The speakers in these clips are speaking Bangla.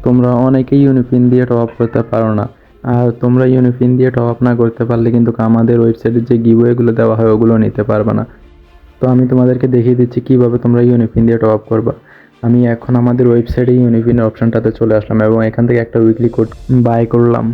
তোমরা অনেকেই ইউনিপিন দিয়ে টপ আপ করতে পারো না। আর তোমরা ইউনিপিন দিয়ে টপ আপ না করতে পারলে কিন্তু আমাদের ওয়েবসাইটে যে গিভওয়েগুলো দেওয়া হয় ওগুলো নিতে পারবে না। তো আমি তোমাদেরকে দেখিয়ে দিচ্ছি কিভাবে তোমরা ইউনিপিন দিয়ে টপ আপ করবা। আমি এখন আমাদের ওয়েবসাইটে ইউনিপিনের অপশনটাতে চলে আসলাম এবং এখান থেকে একটা উইকলি কোড বাই করলাম।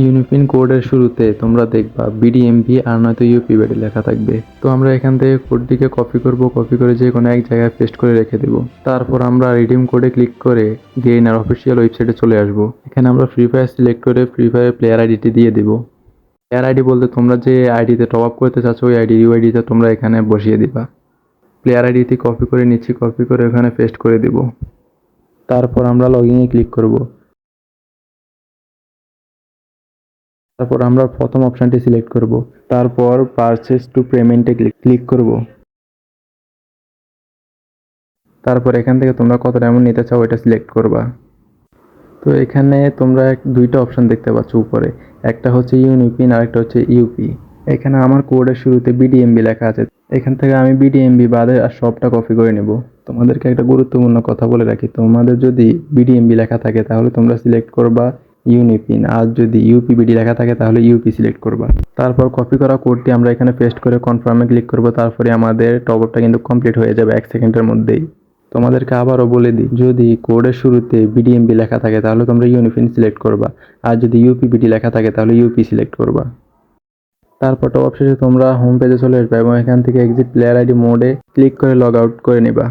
ইউনিপিন কোডের শুরুতে তোমরা দেখবা বিডিএমপি আর নয়তো ইউপিবিডি লেখা থাকবে। তো আমরা এখান থেকে কোডটিকে কপি করব, কপি করে যে কোনো এক জায়গায় পেস্ট করে রেখে দেব। তারপর আমরা রিডিম কোডে ক্লিক করে গেইনার অফিসিয়াল ওয়েবসাইটে চলে আসব। এখানে আমরা ফ্রি ফায়ার সিলেক্ট করে ফ্রি ফায়ার প্লেয়ার আইডিটি দিয়ে দেব। প্লেয়ার আইডি বলতে তোমরা যে আইডিতে টপ আপ করতে চাচ্ছ ওই ইউআইডিটা তোমরা এখানে বসিয়ে দিবা। প্লেয়ার আইডিটি কপি করে নিচ্ছি, কপি করে ওখানে পেস্ট করে দেব। তারপর আমরা লগইনে ক্লিক করব। তারপর আমরা প্রথম অপশনটি সিলেক্ট করব। তারপর পারচেজ টু পেমেন্টে ক্লিক করব। তারপর এখান থেকে তোমরা কত ডায়মন্ড নিতে চাও এটা সিলেক্ট করবা। তো এখানে তোমরা দুইটা অপশন দেখতে পাচ্ছ উপরে, একটা হচ্ছে ইউনিপিন আর একটা হচ্ছে ইউপি। এখানে আমার কোডের শুরুতে বিডিএমবি লেখা আছে, এখান থেকে আমি বিডিএমবি বাদে আর সবটা কপি করে নেব। তোমাদেরকে একটা গুরুত্বপূর্ণ কথা বলে রাখি, তোমাদের যদি বিডিএমবি লেখা থাকে তাহলে তোমরা সিলেক্ট করবা ইউনিপিন, আর যদি ইউপিবিডি লেখা থাকে তাহলে ইউপি সিলেক্ট করবা। তারপর কপি করা কোডটি আমরা এখানে পেস্ট করে কনফার্মে ক্লিক করব। তারপরে আমাদের টপ আপটা কিন্তু কমপ্লিট হয়ে যাবে 1 সেকেন্ডের মধ্যেই। তোমাদেরকে আবারও বলে দিই, যদি কোডের শুরুতে বিডিএমবি লেখা থাকে তাহলে তোমরা ইউনিপিন সিলেক্ট করবা, আর যদি ইউপিবিডি লেখা থাকে তাহলে ইউপি সিলেক্ট করবা। তারপর টপ আপ শেষে তোমরা হোম পেজে চলে আসবে এবং এখান থেকে এক্সিট প্লেয়ার আইডি মোডে ক্লিক করে লগ আউট করে নিবা।